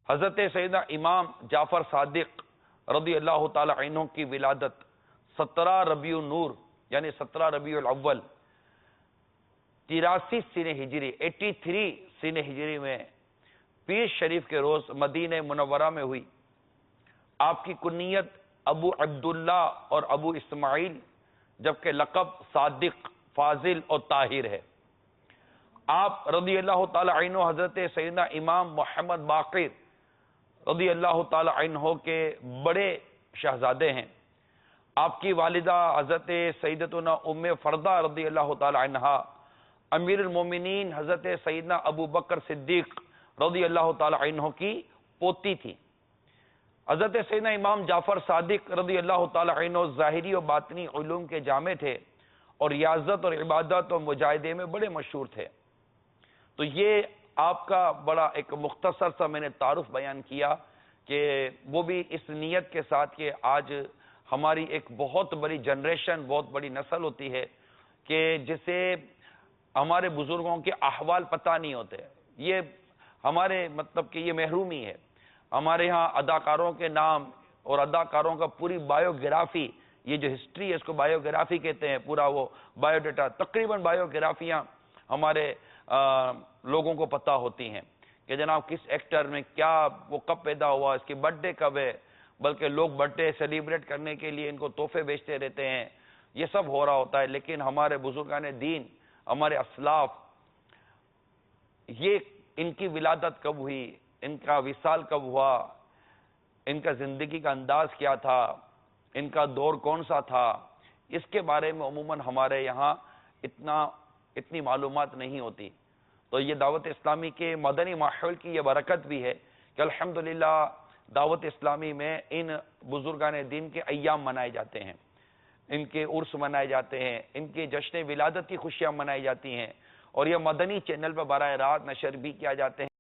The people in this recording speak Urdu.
حضرت سیدنا امام جعفر صادق رضی اللہ تعالی عنہ کی ولادت 17 ربیع النور یعنی 17 ربیع الاول 83 سینہ ہجری 83 سینہ ہجری میں پیر شریف کے روز مدینہ منورہ میں ہوئی۔ آپ کی کنیت ابو عبداللہ اور ابو اسماعیل جبکہ لقب صادق، فاضل اور طاہر ہے۔ آپ رضی اللہ تعالی عنہ حضرت سیدنا امام محمد باقر رضی اللہ تعالی عنہ کے بڑے شہزادے ہیں۔ آپ کی والدہ حضرت سیدتنا ام فردہ رضی اللہ تعالی عنہ امیر المومنین حضرت سیدنا ابو بکر صدیق رضی اللہ تعالی عنہ کی پوتی تھی۔ حضرت سیدنا امام جعفر صادق رضی اللہ تعالی عنہ ظاہری و باطنی علوم کے جامع تھے اور ریاضت اور عبادت و مجاہدے میں بڑے مشہور تھے۔ تو یہ آپ کا بڑا ایک مختصر سا میں نے تعارف بیان کیا کہ وہ بھی اس نیت کے ساتھ کہ آج ہماری ایک بہت بڑی جنریشن، بہت بڑی نسل ہوتی ہے کہ جسے ہمارے بزرگوں کے احوال پتہ نہیں ہوتے۔ یہ ہمارے مطلب کہ یہ محرومی ہے۔ ہمارے ہاں اداکاروں کے نام اور اداکاروں کا پوری بایوگرافی، یہ جو ہسٹری ہے اس کو بایوگرافی کہتے ہیں، پورا وہ بایو ڈیٹا، تقریباً بایوگرافیاں ہمارے لوگوں کو پتہ ہوتی ہیں کہ جناب کس ایکٹر میں کیا، وہ کب پیدا ہوا، اس کی برتھ ڈے کب ہے، بلکہ لوگ برتھ ڈے سیلیبریٹ کرنے کے لیے ان کو تحفے بیچتے رہتے ہیں۔ یہ سب ہو رہا ہوتا ہے، لیکن ہمارے بزرگان دین، ہمارے اسلاف، یہ ان کی ولادت کب ہوئی، ان کا وصال کب ہوا، ان کا زندگی کا انداز کیا تھا، ان کا دور کون سا تھا، اس کے بارے میں عموماً ہمارے یہاں اتنی معلومات نہیں ہوتی۔ تو یہ دعوت اسلامی کے مدنی ماحول کی یہ برکت بھی ہے کہ الحمدللہ دعوت اسلامی میں ان بزرگان دین کے ایام منائے جاتے ہیں، ان کے عرس منائے جاتے ہیں، ان کے جشن ولادت کی خوشیاں منائی جاتی ہیں، اور یہ مدنی چینل پر براہ راست نشر بھی کیا جاتے ہیں۔